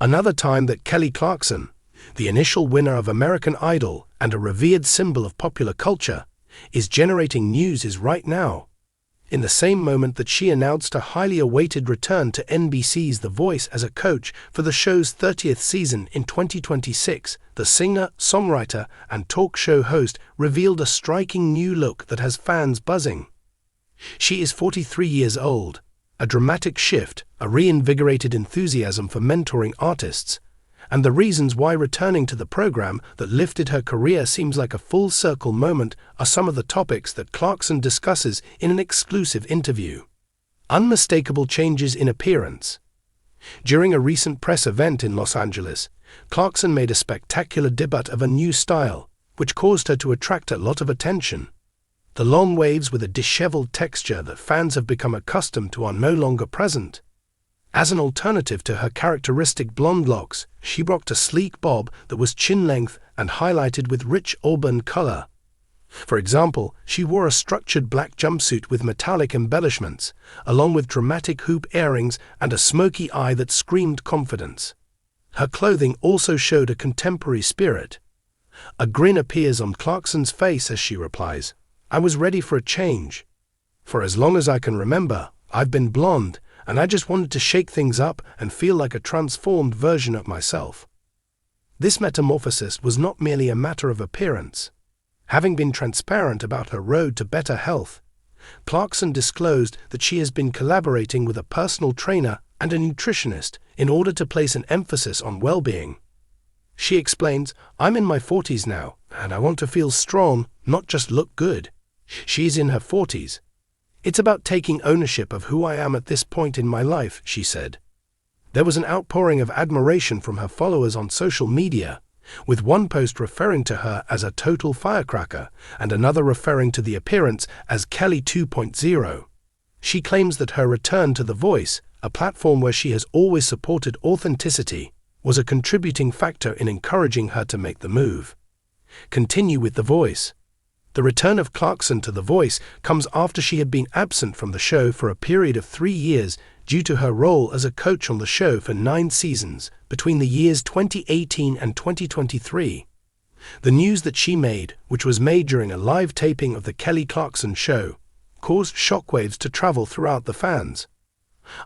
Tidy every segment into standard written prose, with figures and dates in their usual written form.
Another time that Kelly Clarkson, the initial winner of American Idol and a revered symbol of popular culture, is generating news is right now. In the same moment that she announced a highly awaited return to NBC's The Voice as a coach for the show's 30th season in 2026, the singer, songwriter, and talk show host revealed a striking new look that has fans buzzing. She is 43 years old, a dramatic shift, a reinvigorated enthusiasm for mentoring artists, and the reasons why returning to the program that lifted her career seems like a full-circle moment are some of the topics that Clarkson discusses in an exclusive interview. Unmistakable changes in appearance. During a recent press event in Los Angeles, Clarkson made a spectacular debut of a new style, which caused her to attract a lot of attention. The long waves with a disheveled texture that fans have become accustomed to are no longer present. As an alternative to her characteristic blonde locks, she rocked a sleek bob that was chin-length and highlighted with rich auburn color. For example, she wore a structured black jumpsuit with metallic embellishments, along with dramatic hoop earrings and a smoky eye that screamed confidence. Her clothing also showed a contemporary spirit. A grin appears on Clarkson's face as she replies, "I was ready for a change. For as long as I can remember, I've been blonde, and I just wanted to shake things up and feel like a transformed version of myself." This metamorphosis was not merely a matter of appearance. Having been transparent about her road to better health, Clarkson disclosed that she has been collaborating with a personal trainer and a nutritionist in order to place an emphasis on well-being. She explains, "I'm in my 40s now, and I want to feel strong, not just look good." She's in her 40s. "It's about taking ownership of who I am at this point in my life," she said. There was an outpouring of admiration from her followers on social media, with one post referring to her as a total firecracker and another referring to the appearance as Kelly 2.0. She claims that her return to The Voice, a platform where she has always supported authenticity, was a contributing factor in encouraging her to make the move. Continue with The Voice. The return of Clarkson to The Voice comes after she had been absent from the show for a period of 3 years due to her role as a coach on the show for 9 seasons between the years 2018 and 2023. The news that she made, which was made during a live taping of The Kelly Clarkson Show, caused shockwaves to travel throughout the fans.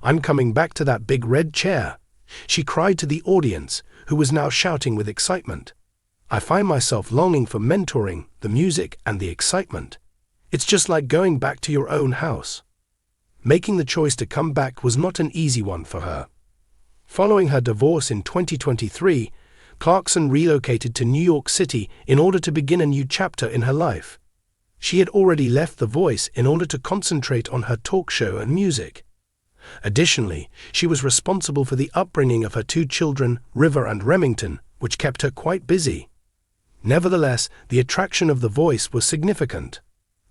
"I'm coming back to that big red chair," she cried to the audience, who was now shouting with excitement. "I find myself longing for mentoring, the music, and the excitement. It's just like going back to your own house." Making the choice to come back was not an easy one for her. Following her divorce in 2023, Clarkson relocated to New York City in order to begin a new chapter in her life. She had already left The Voice in order to concentrate on her talk show and music. Additionally, she was responsible for the upbringing of her 2 children, River and Remington, which kept her quite busy. Nevertheless, the attraction of The Voice was significant.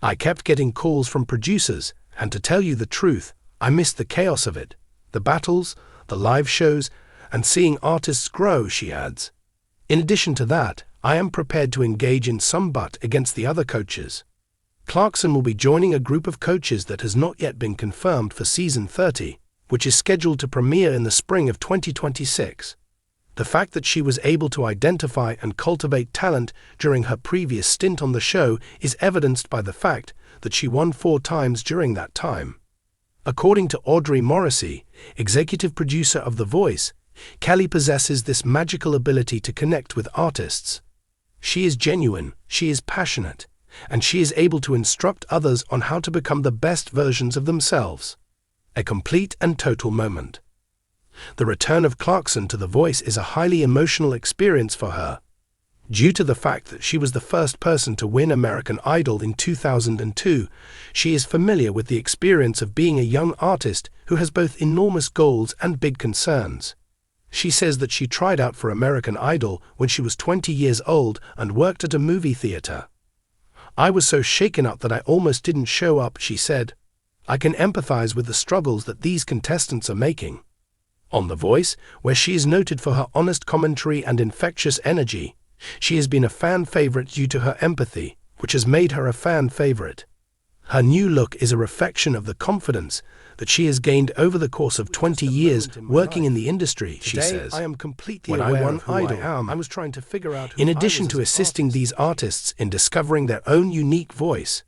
"I kept getting calls from producers, and to tell you the truth, I missed the chaos of it, the battles, the live shows, and seeing artists grow," she adds. In addition to that, I am prepared to engage in some butt against the other coaches. Clarkson will be joining a group of coaches that has not yet been confirmed for season 30, which is scheduled to premiere in the spring of 2026. The fact that she was able to identify and cultivate talent during her previous stint on the show is evidenced by the fact that she won 4 times during that time. According to Audrey Morrissey, executive producer of The Voice, Kelly possesses this magical ability to connect with artists. She is genuine, she is passionate, and she is able to instruct others on how to become the best versions of themselves. A complete and total moment. The return of Clarkson to The Voice is a highly emotional experience for her. Due to the fact that she was the first person to win American Idol in 2002, she is familiar with the experience of being a young artist who has both enormous goals and big concerns. She says that she tried out for American Idol when she was 20 years old and worked at a movie theater. "I was so shaken up that I almost didn't show up," she said. "I can empathize with the struggles that these contestants are making." On The Voice, where she is noted for her honest commentary and infectious energy, she has been a fan favorite due to her empathy, which has made her a fan favorite. Her new look is a reflection of the confidence that she has gained over the course of 20 years working in the industry, she says. I am completely When I aware won of who Idol, I was trying to figure out who in I addition was to as an assisting artist. these artists in discovering their own unique voice,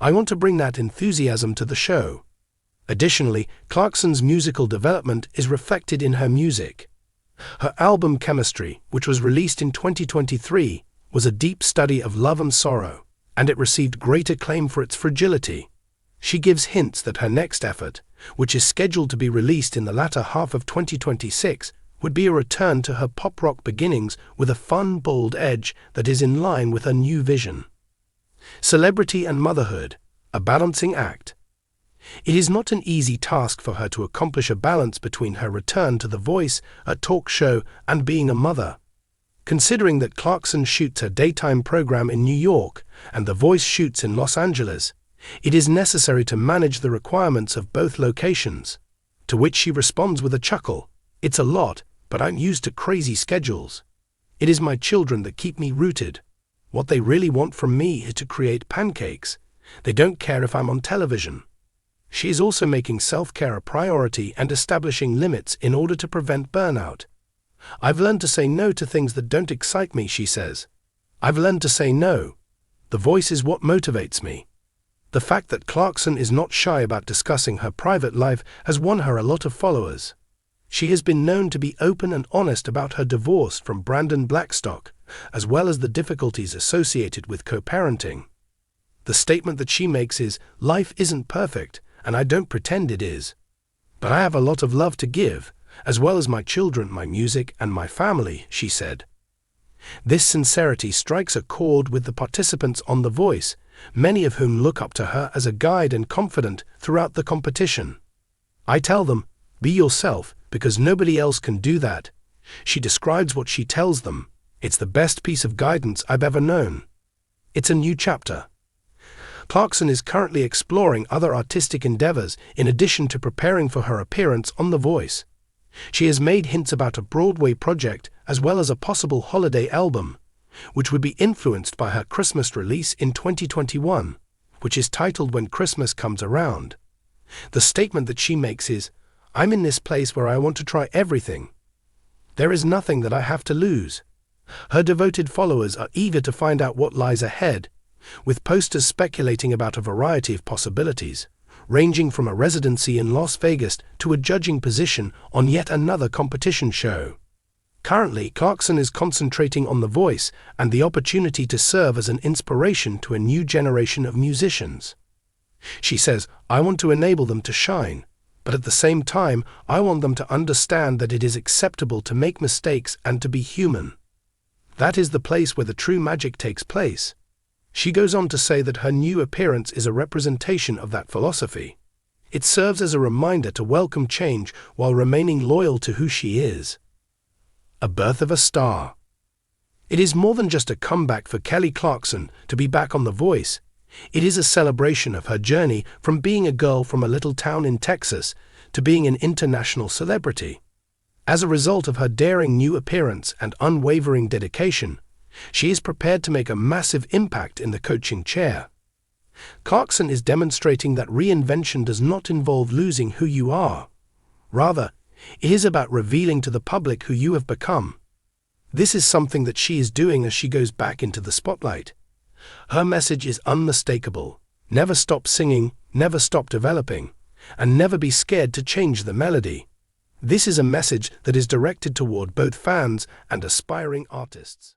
I want to bring that enthusiasm to the show. Additionally, Clarkson's musical development is reflected in her music. Her album Chemistry, which was released in 2023, was a deep study of love and sorrow, and it received great acclaim for its fragility. She gives hints that her next effort, which is scheduled to be released in the latter half of 2026, would be a return to her pop-rock beginnings with a fun, bold edge that is in line with her new vision. Celebrity and motherhood, a balancing act. It is not an easy task for her to accomplish a balance between her return to The Voice, a talk show, and being a mother. Considering that Clarkson shoots her daytime program in New York and The Voice shoots in Los Angeles, it is necessary to manage the requirements of both locations. To which she responds with a chuckle, "It's a lot, but I'm used to crazy schedules. It is my children that keep me rooted. What they really want from me is to create pancakes. They don't care if I'm on television." She is also making self-care a priority and establishing limits in order to prevent burnout. "I've learned to say no to things that don't excite me," she says. "I've learned to say no. The voice is what motivates me." The fact that Clarkson is not shy about discussing her private life has won her a lot of followers. She has been known to be open and honest about her divorce from Brandon Blackstock, as well as the difficulties associated with co-parenting. The statement that she makes is, "Life isn't perfect, and I don't pretend it is. But I have a lot of love to give, as well as my children, my music, and my family," she said. This sincerity strikes a chord with the participants on The Voice, many of whom look up to her as a guide and confidant throughout the competition. "I tell them, be yourself, because nobody else can do that." She describes what she tells them. "It's the best piece of guidance I've ever known. It's a new chapter." Clarkson is currently exploring other artistic endeavors in addition to preparing for her appearance on The Voice. She has made hints about a Broadway project as well as a possible holiday album, which would be influenced by her Christmas release in 2021, which is titled When Christmas Comes Around. The statement that she makes is, "I'm in this place where I want to try everything. There is nothing that I have to lose." Her devoted followers are eager to find out what lies ahead, with posters speculating about a variety of possibilities, ranging from a residency in Las Vegas to a judging position on yet another competition show. Currently, Clarkson is concentrating on The Voice and the opportunity to serve as an inspiration to a new generation of musicians. She says, "I want to enable them to shine, but at the same time, I want them to understand that it is acceptable to make mistakes and to be human. That is the place where the true magic takes place." She goes on to say that her new appearance is a representation of that philosophy. It serves as a reminder to welcome change while remaining loyal to who she is. A birth of a star. It is more than just a comeback for Kelly Clarkson to be back on The Voice. It is a celebration of her journey from being a girl from a little town in Texas to being an international celebrity. As a result of her daring new appearance and unwavering dedication, she is prepared to make a massive impact in the coaching chair. Clarkson is demonstrating that reinvention does not involve losing who you are. Rather, it is about revealing to the public who you have become. This is something that she is doing as she goes back into the spotlight. Her message is unmistakable. Never stop singing, never stop developing, and never be scared to change the melody. This is a message that is directed toward both fans and aspiring artists.